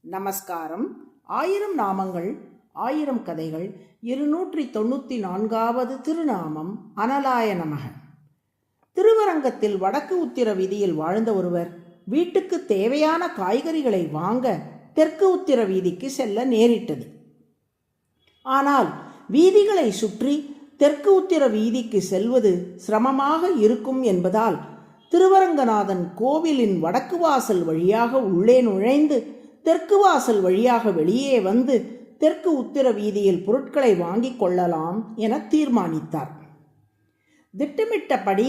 நமஸ்காரம். 1000 நாமங்கள் 1000 கதைகள் 294வது திருநாமம் அனலாய நமக. திருவரங்கத்தில் வடக்கு உத்திர வீதியில் வாழ்ந்த ஒருவர் வீட்டுக்கு தேவையான காய்கறிகளை வாங்க தெற்கு உத்திர வீதிக்கு செல்ல நேரிட்டது. ஆனால் வீதிகளை சுற்றி தெற்கு உத்திர வீதிக்கு செல்வது சிரமமாக இருக்கும் என்பதால் திருவரங்கநாதன் கோவிலின் வடக்கு வாசல் வழியாக உள்ளே நுழைந்து தெற்கு வாசல் வழியாக வெளியே வந்து தெற்கு உத்திர வீதியில் பொருட்களை வாங்கிக் கொள்ளலாம் என தீர்மானித்தார். திட்டமிட்டபடி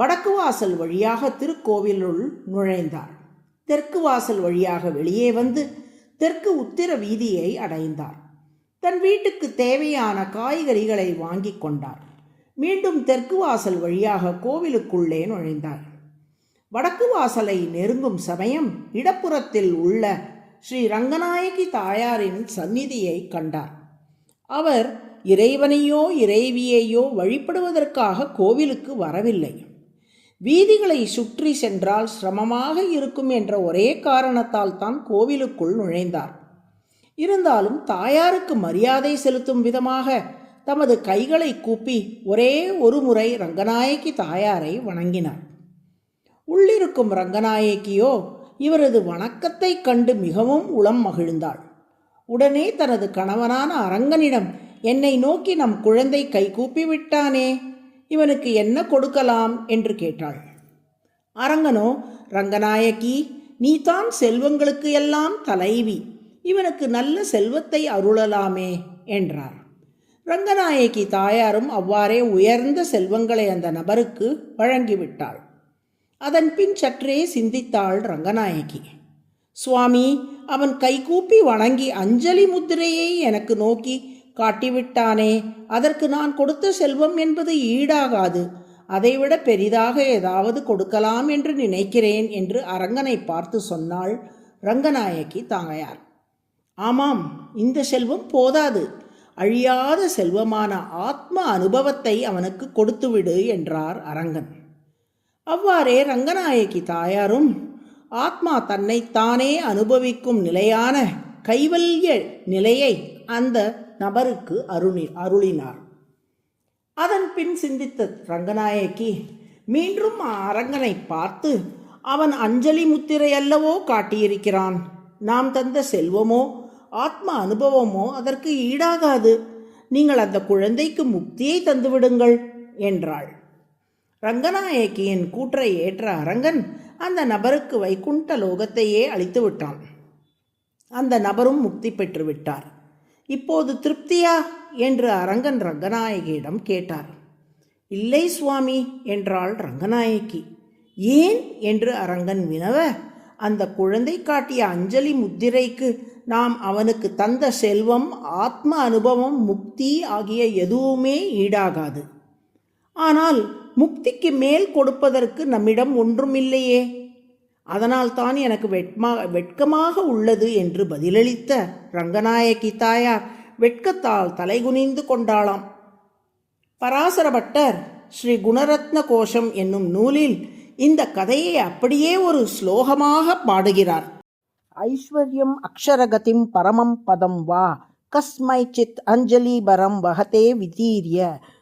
வடக்கு வாசல் வழியாக திருக்கோவிலுள் நுழைந்தார். தெற்கு வாசல் வழியாக வெளியே வந்து தெற்கு உத்திர வீதியை அடைந்தார். தன் வீட்டுக்கு தேவையான காய்கறிகளை வாங்கி கொண்டார். மீண்டும் தெற்கு வாசல் வழியாக கோவிலுக்குள்ளே நுழைந்தார். வடக்கு வாசலை நெருங்கும் சமயம் இடப்புறத்தில் உள்ள ஸ்ரீ ரங்கநாயகி தாயாரின் சந்நிதியை கண்டார். அவர் இறைவனையோ இறைவியையோ வழிபடுவதற்காக கோவிலுக்கு வரவில்லை. வீதிகளை சுற்றி சென்றால் சிரமமாக இருக்கும் என்ற ஒரே காரணத்தால் தான் கோவிலுக்குள் நுழைந்தார். இருந்தாலும் தாயாருக்கு மரியாதை செலுத்தும் விதமாக தமது கைகளை கூப்பி ஒரே ஒரு முறை ரங்கநாயகி தாயாரை வணங்கினார். உள்ளிருக்கும் ரங்கநாயகியோ இவரது வணக்கத்தை கண்டு மிகவும் உளம் மகிழ்ந்தாள். உடனே தனது கணவனான அரங்கனிடம், என்னை நோக்கி நம் குழந்தை கை கூப்பி விட்டானே, இவனுக்கு என்ன கொடுக்கலாம் என்று கேட்டாள். அரங்கனோ, ரங்கநாயகி, நீதான் செல்வங்களுக்கு எல்லாம் தலைவி, இவனுக்கு நல்ல செல்வத்தை அருளலாமே என்றார். ரங்கநாயகி தாயாரும் அவ்வாறே உயர்ந்த செல்வங்களை அந்த நபருக்கு வழங்கிவிட்டாள். அதன் பின் சற்றே சிந்தித்தாள் ரங்கநாயகி. சுவாமி, அவன் கைகூப்பி வணங்கி அஞ்சலி முத்திரையை எனக்கு நோக்கி காட்டிவிட்டானே, அதற்கு நான் கொடுத்த செல்வம் என்பது ஈடாகாது, அதைவிட பெரிதாக ஏதாவது கொடுக்கலாம் என்று நினைக்கிறேன் என்று அரங்கனை பார்த்து சொன்னாள் ரங்கநாயகி தாயார். ஆமாம், இந்த செல்வம் போதாது, அழியாத செல்வமான ஆத்ம அனுபவத்தை அவனுக்கு கொடுத்துவிடு என்றார் அரங்கன். அவ்வாறே ரங்கநாயகி தாயாரும் ஆத்மா தன்னைத்தானே அனுபவிக்கும் நிலையான கைவல்ய நிலையை அந்த நபருக்கு அருளினார். அதன் பின் சிந்தித்த ரங்கநாயகி மீண்டும் அரங்கனை பார்த்து, அவன் அஞ்சலி முத்திரை அல்லவோ காட்டியிருக்கிறான், நாம் தந்த செல்வமோ ஆத்ம அனுபவமோ அதற்கு ஈடாகாது, நீங்கள் அந்த குழந்தைக்கு முக்தியை தந்துவிடுங்கள் என்றாள். ரங்கநாயகியின் கூற்றை ஏற்ற அரங்கன் அந்த நபருக்கு வைகுண்ட லோகத்தையே அளித்து விட்டான். அந்த நபரும் முக்தி பெற்று விட்டார். இப்போது திருப்தியா என்று அரங்கன் ரங்கநாயகியிடம் கேட்டார். இல்லை சுவாமி என்றாள் ரங்கநாயகி. ஏன் என்று அரங்கன் வினவ, அந்த குழந்தை காட்டிய அஞ்சலி முத்திரைக்கு நாம் அவனுக்கு தந்த செல்வம், ஆத்ம அனுபவம், முக்தி ஆகிய எதுவுமே ஈடாகாது. ஆனால் முக்திக்கு மேல் கொடுப்பதற்கு நம்மிடம் ஒன்றுமில்லையே, அதனால் தான் எனக்கு வெட்கமாக உள்ளது என்று பதிலளித்த ரங்கநாயகி தாயார் வெட்கத்தால் தலைகுனிந்து கொண்டாளாம். பராசர பட்டர் ஸ்ரீ குணரத்ன கோஷம் என்னும் நூலில் இந்த கதையை அப்படியே ஒரு ஸ்லோகமாக பாடுகிறார். ஐஸ்வர்யம் அக்ஷரகதிம் பரமம் பதம் வா கஸ்மை சித் அஞ்சலி பரம் வகதே விதீரிய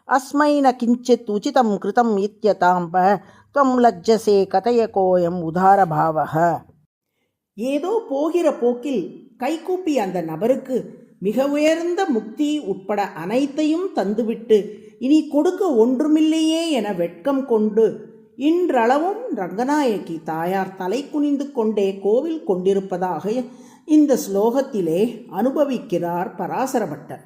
அஸ்மை ந கிஞ்சித் உச்சிதம் கிருதம் இத்யதாம்ப த்வம் லஜ்ஜசே கதய கோயம் உதாரபாவக. ஏதோ போகிற போக்கில் கைகூப்பி அந்த நபருக்கு மிக உயர்ந்த முக்தி உட்பட அனைத்தையும் தந்துவிட்டு இனி கொடுக்க ஒன்றுமில்லையே என வெட்கம் கொண்டு இன்றளவும் ரங்கநாயகி தாயார் தலை குனிந்து கொண்டே கோவில் கொண்டிருப்பதாக இந்த ஸ்லோகத்திலே அனுபவிக்கிறார் பராசரபட்டர்.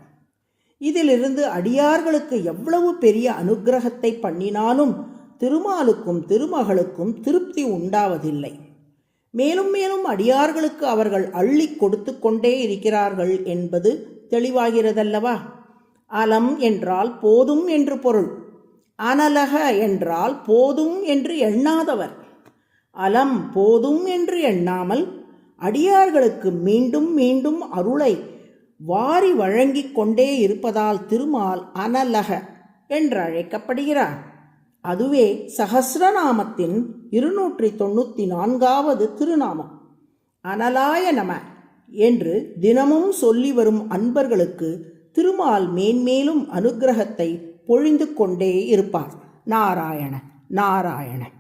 இதிலிருந்து அடியார்களுக்கு எவ்வளவு பெரிய அனுக்கிரகத்தை பண்ணினாலும் திருமாலுக்கும் திருமகளுக்கும் திருப்தி உண்டாவதில்லை. மேலும் மேலும் அடியார்களுக்கு அவர்கள் அள்ளி கொடுத்து கொண்டே இருக்கிறார்கள் என்பது தெளிவாகிறதல்லவா. அலம் என்றால் போதும் என்று பொருள். அனலக என்றால் போதும் என்று எண்ணாதவர். அலம் போதும் என்று எண்ணாமல் அடியார்களுக்கு மீண்டும் மீண்டும் அருளை வாரி வழங்கிக் கொண்டே இருப்பதால் திருமால் அனலக என்று அழைக்கப்படுகிறார். அதுவே சஹஸ்ரநாமத்தின் 294வது திருநாமம். அனலாய நம என்று தினமும் சொல்லி வரும் அன்பர்களுக்கு திருமால் மேன்மேலும் அனுக்கிரகத்தை பொழிந்து கொண்டே இருப்பார். நாராயண நாராயண.